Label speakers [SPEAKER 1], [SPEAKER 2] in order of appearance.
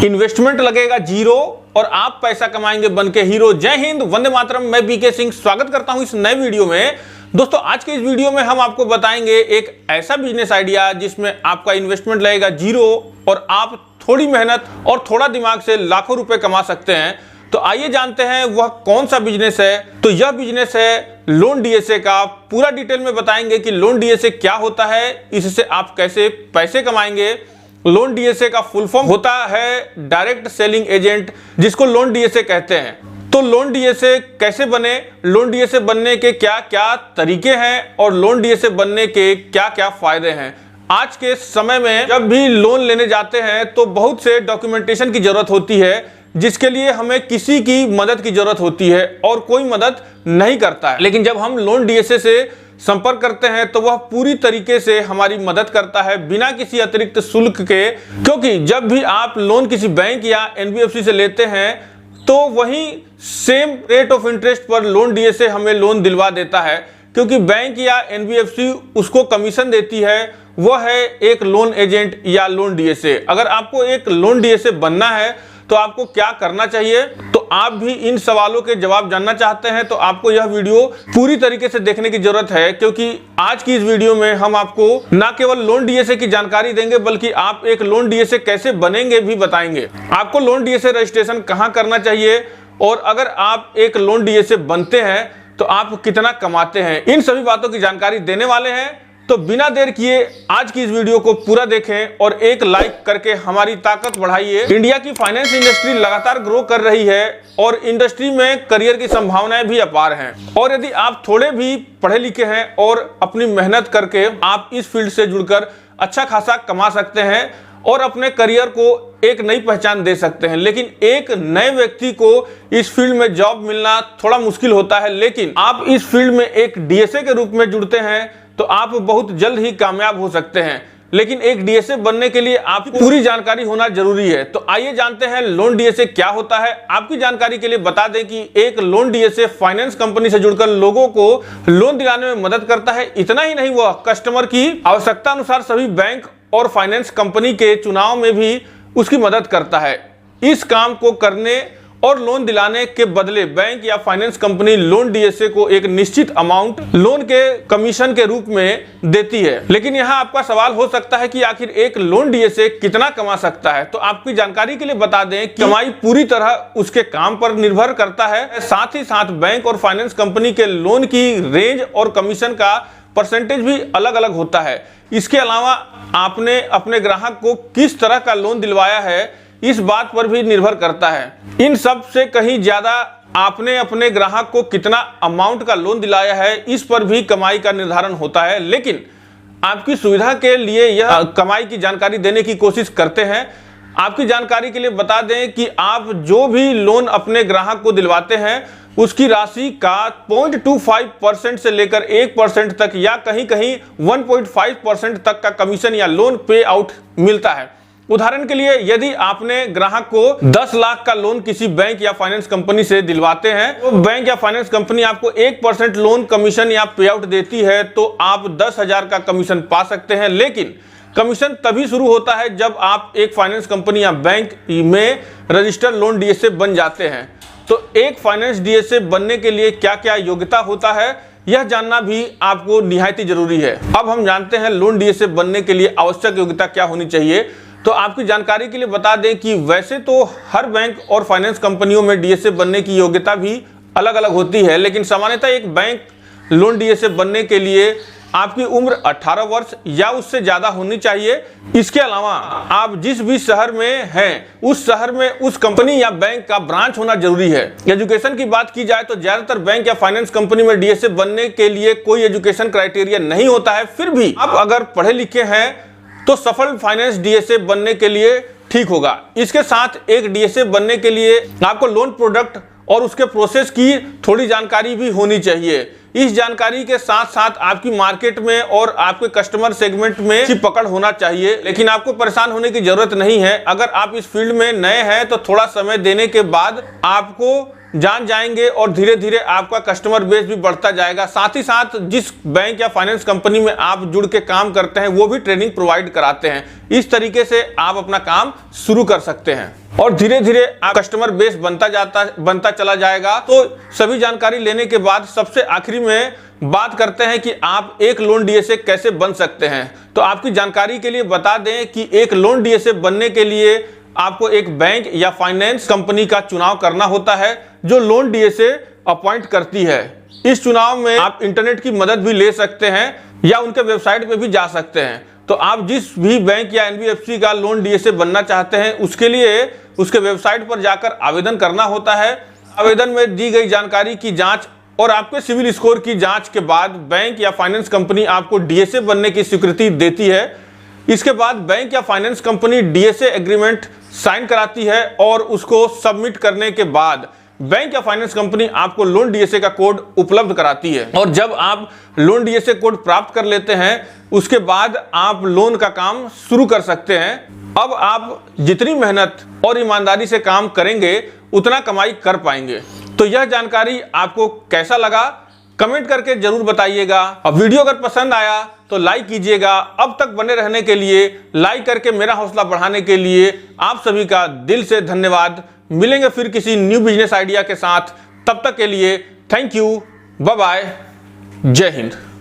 [SPEAKER 1] Investment लगेगा zero और आप पैसा कमाएंगे बनके हीरो। जय हिंद, वंदे मातरम। मैं बीके सिंह स्वागत करता हूं इस नए वीडियो में। दोस्तों, आज के इस वीडियो में हम आपको बताएंगे एक ऐसा बिजनेस आइडिया जिसमें आपका इन्वेस्टमेंट लगेगा जीरो और आप थोड़ी मेहनत और थोड़ा दिमाग से लाखों रुपए कमा सकते हैं। तो आइए जानते हैं वह कौन सा बिजनेस है। तो यह बिजनेस है लोन डीएसए का। पूरा डिटेल में बताएंगे कि लोन डीएसए क्या होता है, इससे आप कैसे पैसे कमाएंगे। लोन डीएसए का फुल फॉर्म होता है डायरेक्ट सेलिंग एजेंट, जिसको लोन डीएसए कहते हैं। तो लोन डीएसए कैसे बने, लोन डीएसए बनने के क्या क्या तरीके हैं और लोन डीएसए बनने के क्या क्या फायदे हैं। आज के समय में जब भी लोन लेने जाते हैं तो बहुत से डॉक्यूमेंटेशन की जरूरत होती है, जिसके लिए हमें किसी की मदद की जरूरत होती है और कोई मदद नहीं करता है। लेकिन जब हम लोन डीएसए से संपर्क करते हैं तो वह पूरी तरीके से हमारी मदद करता है बिना किसी अतिरिक्त शुल्क के। क्योंकि जब भी आप लोन किसी बैंक या एनबीएफसी से लेते हैं तो वही सेम रेट ऑफ इंटरेस्ट पर लोन डीएसए हमें लोन दिलवा देता है। क्योंकि बैंक या एनबीएफसी उसको कमीशन देती है, वह है एक लोन एजेंट या लोन डीएसए। अगर आपको एक लोन डीएसए बनना है तो आपको क्या करना चाहिए, तो आप भी इन सवालों के जवाब जानना चाहते हैं तो आपको यह वीडियो पूरी तरीके से देखने की जरूरत है। क्योंकि आज की इस वीडियो में हम आपको न केवल लोन डीएसए की जानकारी देंगे बल्कि आप एक लोन डीएसए कैसे बनेंगे भी बताएंगे। आपको लोन डीएसए रजिस्ट्रेशन कहां करना चाहिए और अगर आप एक लोन डीएसए बनते हैं तो आप कितना कमाते हैं, इन सभी बातों की जानकारी देने वाले हैं। तो बिना देर किए आज की इस वीडियो को पूरा देखें और एक लाइक करके हमारी ताकत बढ़ाइए। इंडिया की फाइनेंस इंडस्ट्री लगातार ग्रो कर रही है और इंडस्ट्री में करियर की संभावनाएं भी अपार हैं। और यदि आप थोड़े भी पढ़े लिखे हैं और अपनी मेहनत करके आप इस फील्ड से जुड़कर अच्छा खासा कमा सकते हैं और अपने करियर को एक नई पहचान दे सकते हैं। लेकिन एक नए व्यक्ति को इस फील्ड में जॉब मिलना थोड़ा मुश्किल होता है। लेकिन आप इस फील्ड में एक डीएसए के रूप में जुड़ते हैं तो आप बहुत जल्द ही कामयाब हो सकते हैं। लेकिन एक डीएसए बनने के लिए आपकी पूरी जानकारी होना जरूरी है। तो आइए जानते हैं लोन डीएसए क्या होता है। आपकी जानकारी के लिए बता दें कि एक लोन डीएसए फाइनेंस कंपनी से जुड़कर लोगों को लोन दिलाने में मदद करता है। इतना ही नहीं, वह कस्टमर की आवश्यकता अनुसार सभी बैंक और फाइनेंस कंपनी के चुनाव में भी उसकी मदद करता है। इस काम को करने और लोन दिलाने के बदले बैंक या फाइनेंस कंपनी लोन डीएसए को एक निश्चित अमाउंट लोन के कमीशन के रूप में देती है। लेकिन यहाँ आपका सवाल हो सकता है कि आखिर एक लोन डीएसए कितना कमा सकता है। तो आपकी जानकारी के लिए बता दें कि कमाई पूरी तरह उसके काम पर निर्भर करता है। साथ ही साथ बैंक और फाइनेंस कंपनी के लोन की रेंज और कमीशन का परसेंटेज भी अलग अलग होता है। इसके अलावा आपने अपने ग्राहक को किस तरह का लोन दिलवाया है, इस बात पर भी निर्भर करता है। इन सब से कहीं ज्यादा आपने अपने ग्राहक को कितना अमाउंट का लोन दिलाया है, इस पर भी कमाई का निर्धारण होता है। लेकिन आपकी सुविधा के लिए यह कमाई की जानकारी देने की कोशिश करते हैं। आपकी जानकारी के लिए बता दें कि आप जो भी लोन अपने ग्राहक को दिलवाते हैं उसकी राशि का 0.25% से लेकर 1% तक या कहीं कहीं 1.5% तक का कमीशन या लोन पे आउट मिलता है। उदाहरण के लिए, यदि आपने ग्राहक को 10 लाख का लोन किसी बैंक या फाइनेंस कंपनी से दिलवाते हैं तो बैंक या फाइनेंस कंपनी आपको 1% लोन कमीशन या पे आउट देती है तो आप 10,000 का कमीशन पा सकते हैं। लेकिन कमीशन तभी शुरू होता है जब आप एक फाइनेंस कंपनी या बैंक में रजिस्टर्ड लोन डीएसए बन जाते हैं। तो एक फाइनेंस डीएसए बनने के लिए क्या क्या योग्यता होता है, यह जानना भी आपको निहायती जरूरी है। अब हम जानते हैं लोन डीएसए बनने के लिए आवश्यक योग्यता क्या होनी चाहिए। तो आपकी जानकारी के लिए बता दें कि वैसे तो हर बैंक और फाइनेंस कंपनियों में डीएसए बनने की योग्यता भी अलग अलग होती है। लेकिन सामान्यतः एक बैंक लोन डीएसए बनने के लिए आपकी उम्र 18 वर्ष या उससे ज्यादा होनी चाहिए। इसके अलावा आप जिस भी शहर में हैं उस शहर में उस कंपनी या बैंक का ब्रांच होना जरूरी है। एजुकेशन की बात की जाए तो ज्यादातर बैंक या फाइनेंस कंपनी में डीएसए बनने के लिए कोई एजुकेशन क्राइटेरिया नहीं होता है। फिर भी आप अगर पढ़े लिखे हैं तो सफल फाइनेंस डीएसए बनने के लिए ठीक होगा। इसके साथ एक डीएसए बनने के लिए आपको लोन प्रोडक्ट और उसके प्रोसेस की थोड़ी जानकारी भी होनी चाहिए। इस जानकारी के साथ साथ आपकी मार्केट में और आपके कस्टमर सेगमेंट में अच्छी पकड़ होना चाहिए। लेकिन आपको परेशान होने की जरूरत नहीं है। अगर आप इस फील्ड में नए हैं तो थोड़ा समय देने के बाद आपको जान जाएंगे और धीरे धीरे आपका कस्टमर बेस भी बढ़ता जाएगा। साथ ही साथ जिस बैंक या फाइनेंस कंपनी में आप जुड़ के काम करते हैं वो भी ट्रेनिंग प्रोवाइड कराते हैं। इस तरीके से आप अपना काम शुरू कर सकते हैं और धीरे धीरे आप कस्टमर बेस बनता चला जाएगा। तो सभी जानकारी लेने के बाद सबसे आखिरी में बात करते हैं कि आप एक लोन डीएसए कैसे बन सकते हैं। तो आपकी जानकारी के लिए बता दें कि एक लोन डीएसए बनने के लिए आपको एक बैंक या फाइनेंस कंपनी का चुनाव करना होता है जो लोन डीएसए अपॉइंट करती है। इस चुनाव में आप इंटरनेट की मदद भी ले सकते हैं या उनके वेबसाइट पे भी जा सकते हैं। तो आप जिस भी बैंक या एनबीएफसी का लोन डीएसए बनना चाहते हैं उसके लिए उसके वेबसाइट पर जाकर आवेदन करना होता है। आवेदन में दी गई जानकारी की जांच और आपके सिविल स्कोर की जांच के बाद बैंक या फाइनेंस कंपनी आपको डीएसए बनने की स्वीकृति देती है। इसके बाद बैंक या finance company DSA agreement sign कराती है और उसको सबमिट करने के बाद बैंक या फाइनेंस कंपनी आपको लोन डीएसए का कोड उपलब्ध कराती है। और जब आप लोन डीएसए कोड प्राप्त कर लेते हैं उसके बाद आप लोन का काम शुरू कर सकते हैं। अब आप जितनी मेहनत और ईमानदारी से काम करेंगे उतना कमाई कर पाएंगे। तो यह जानकारी आपको कैसा लगा कमेंट करके जरूर बताइएगा। अब वीडियो अगर पसंद आया तो लाइक कीजिएगा। अब तक बने रहने के लिए, लाइक करके मेरा हौसला बढ़ाने के लिए आप सभी का दिल से धन्यवाद। मिलेंगे फिर किसी न्यू बिजनेस आइडिया के साथ। तब तक के लिए थैंक यू, बाय बाय, जय हिंद।